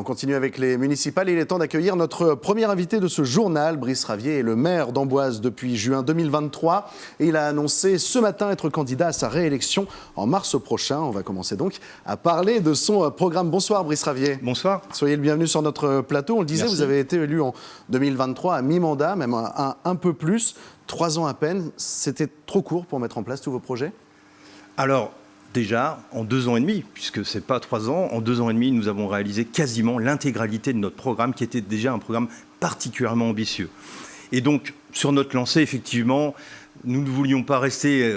on continue avec les municipales. Il est temps d'accueillir notre premier invité de ce journal. Brice Ravier est le maire d'Amboise depuis juin 2023 et il a annoncé ce matin être candidat à sa réélection en mars prochain. On va commencer donc à parler de son programme. Bonsoir Brice Ravier. Bonsoir. Soyez le bienvenu sur notre plateau. On le disait, Merci. Vous avez été élu en 2023 à mi-mandat, même un peu plus, 3 ans à peine. C'était trop court pour mettre en place tous vos projets ? Alors, déjà, en 2 ans et demi, puisque ce n'est pas 3 ans, en 2 ans et demi, nous avons réalisé quasiment l'intégralité de notre programme, qui était déjà un programme particulièrement ambitieux. Et donc, sur notre lancée, effectivement, nous ne voulions pas rester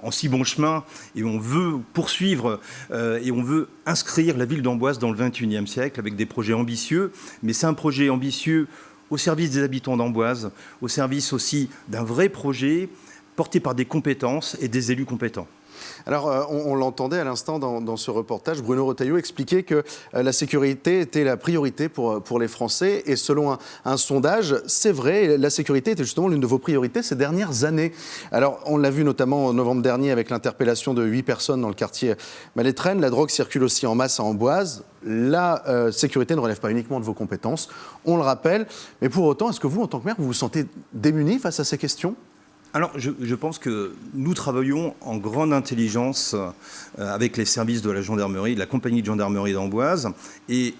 en si bon chemin, et on veut poursuivre et on veut inscrire la ville d'Amboise dans le XXIe siècle avec des projets ambitieux. Mais c'est un projet ambitieux au service des habitants d'Amboise, au service aussi d'un vrai projet porté par des compétences et des élus compétents. Alors, on l'entendait à l'instant dans ce reportage, Bruno Retailleau expliquait que la sécurité était la priorité pour les Français. Et selon un sondage, c'est vrai, la sécurité était justement l'une de vos priorités ces dernières années. Alors, on l'a vu notamment en novembre dernier avec l'interpellation de 8 personnes dans le quartier Malétraine. La drogue circule aussi en masse à Amboise. La sécurité ne relève pas uniquement de vos compétences, on le rappelle. Mais pour autant, est-ce que vous, en tant que maire, vous vous sentez démuni face à ces questions ? Alors, je pense que nous travaillons en grande intelligence avec les services de la gendarmerie, de la compagnie de gendarmerie d'Amboise, et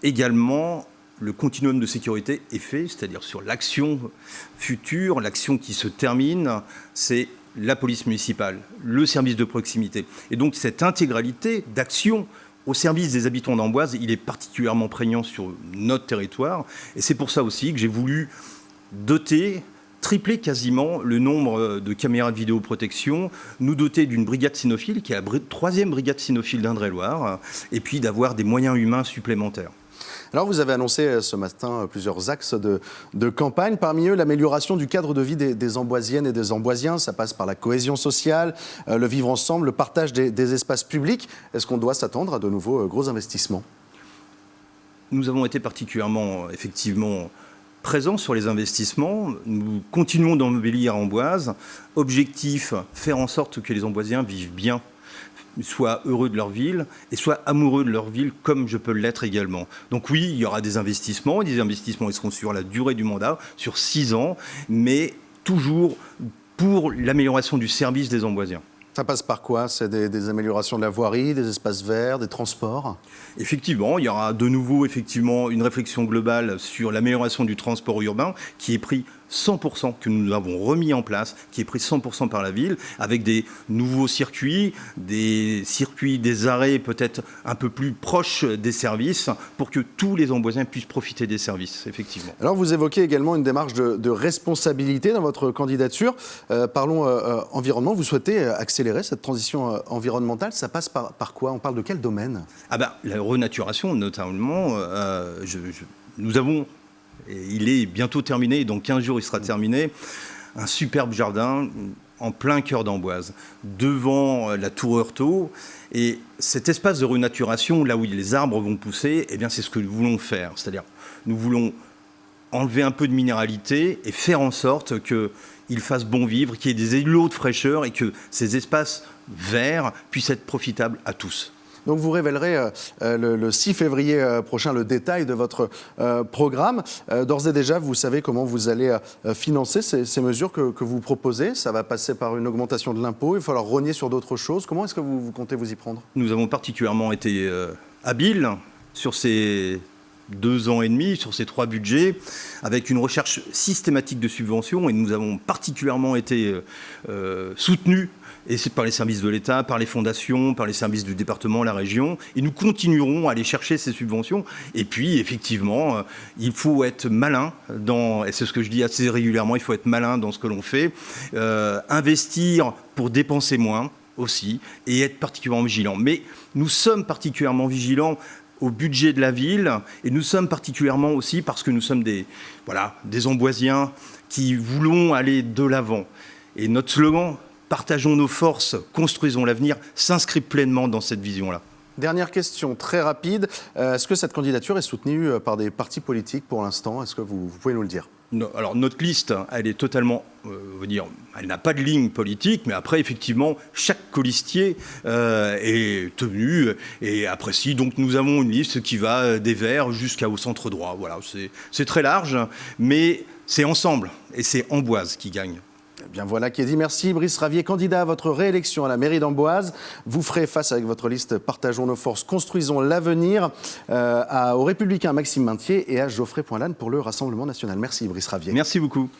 également le continuum de sécurité est fait, c'est-à-dire sur l'action future, l'action qui se termine, c'est la police municipale, le service de proximité. Et donc cette intégralité d'action au service des habitants d'Amboise, il est particulièrement prégnant sur notre territoire, et c'est pour ça aussi que j'ai voulu tripler quasiment le nombre de caméras de vidéoprotection, nous doter d'une brigade cynophile, qui est la 3e brigade cynophile d'Indre-et-Loire, et puis d'avoir des moyens humains supplémentaires. Alors, vous avez annoncé ce matin plusieurs axes de campagne. Parmi eux, l'amélioration du cadre de vie des Amboisiennes et des Amboisiens. Ça passe par la cohésion sociale, le vivre ensemble, le partage des espaces publics. Est-ce qu'on doit s'attendre à de nouveaux gros investissements ? Nous avons été particulièrement, effectivement, présents sur les investissements. Nous continuons d'embellir Amboise. Objectif, faire en sorte que les Amboisiens vivent bien, soient heureux de leur ville et soient amoureux de leur ville comme je peux l'être également. Donc oui, il y aura des investissements. Des investissements, ils seront sur la durée du mandat, sur 6 ans, mais toujours pour l'amélioration du service des Amboisiens. Ça passe par quoi ? C'est des améliorations de la voirie, des espaces verts, des transports ? Effectivement, il y aura de nouveau une réflexion globale sur l'amélioration du transport urbain qui est pris 100%, que nous avons remis en place, qui est pris 100% par la ville, avec des nouveaux circuits, des arrêts peut-être un peu plus proches des services, pour que tous les Amboisiens puissent profiter des services, effectivement. Alors, vous évoquez également une démarche de responsabilité dans votre candidature. Parlons environnement. Vous souhaitez accélérer cette transition environnementale. Ça passe par quoi ? On parle de quel domaine ? La renaturation, notamment, nous avons... Et il est bientôt terminé, dans 15 jours il sera terminé, un superbe jardin en plein cœur d'Amboise, devant la tour Heurtaud. Et cet espace de renaturation, là où les arbres vont pousser, eh bien c'est ce que nous voulons faire. C'est-à-dire, nous voulons enlever un peu de minéralité et faire en sorte qu'il fasse bon vivre, qu'il y ait des îlots de fraîcheur et que ces espaces verts puissent être profitables à tous. Donc vous révélerez le 6 février prochain le détail de votre programme. D'ores et déjà, vous savez comment vous allez financer ces mesures que vous proposez. Ça va passer par une augmentation de l'impôt, il va falloir rogner sur d'autres choses. Comment est-ce que vous comptez vous y prendre ? Nous avons particulièrement été habiles sur ces 2 ans et demi, sur ces 3 budgets, avec une recherche systématique de subventions, et nous avons particulièrement été soutenus, et c'est par les services de l'État, par les fondations, par les services du département, la région, et nous continuerons à aller chercher ces subventions. Et puis, effectivement, il faut être malin et c'est ce que je dis assez régulièrement, il faut être malin dans ce que l'on fait, investir pour dépenser moins aussi, et être particulièrement vigilant. Mais nous sommes particulièrement vigilants au budget de la ville, et nous sommes particulièrement aussi parce que nous sommes des Amboisiens qui voulons aller de l'avant. Et notre slogan, partageons nos forces, construisons l'avenir, s'inscrit pleinement dans cette vision-là. Dernière question, très rapide. Est-ce que cette candidature est soutenue par des partis politiques pour l'instant? Est-ce que vous pouvez nous le dire? Alors notre liste, elle est totalement, elle n'a pas de ligne politique, mais après effectivement chaque colistier est tenu et apprécie. Donc nous avons une liste qui va des Verts jusqu'au centre droit. Voilà, c'est très large, mais c'est ensemble et c'est Amboise qui gagne. Eh bien voilà qui est dit. Merci Brice Ravier, candidat à votre réélection à la mairie d'Amboise. Vous ferez face avec votre liste Partageons nos forces, construisons l'avenir aux Républicains Maxime Maintier et à Geoffrey Poinlane pour le Rassemblement national. Merci Brice Ravier. Merci beaucoup.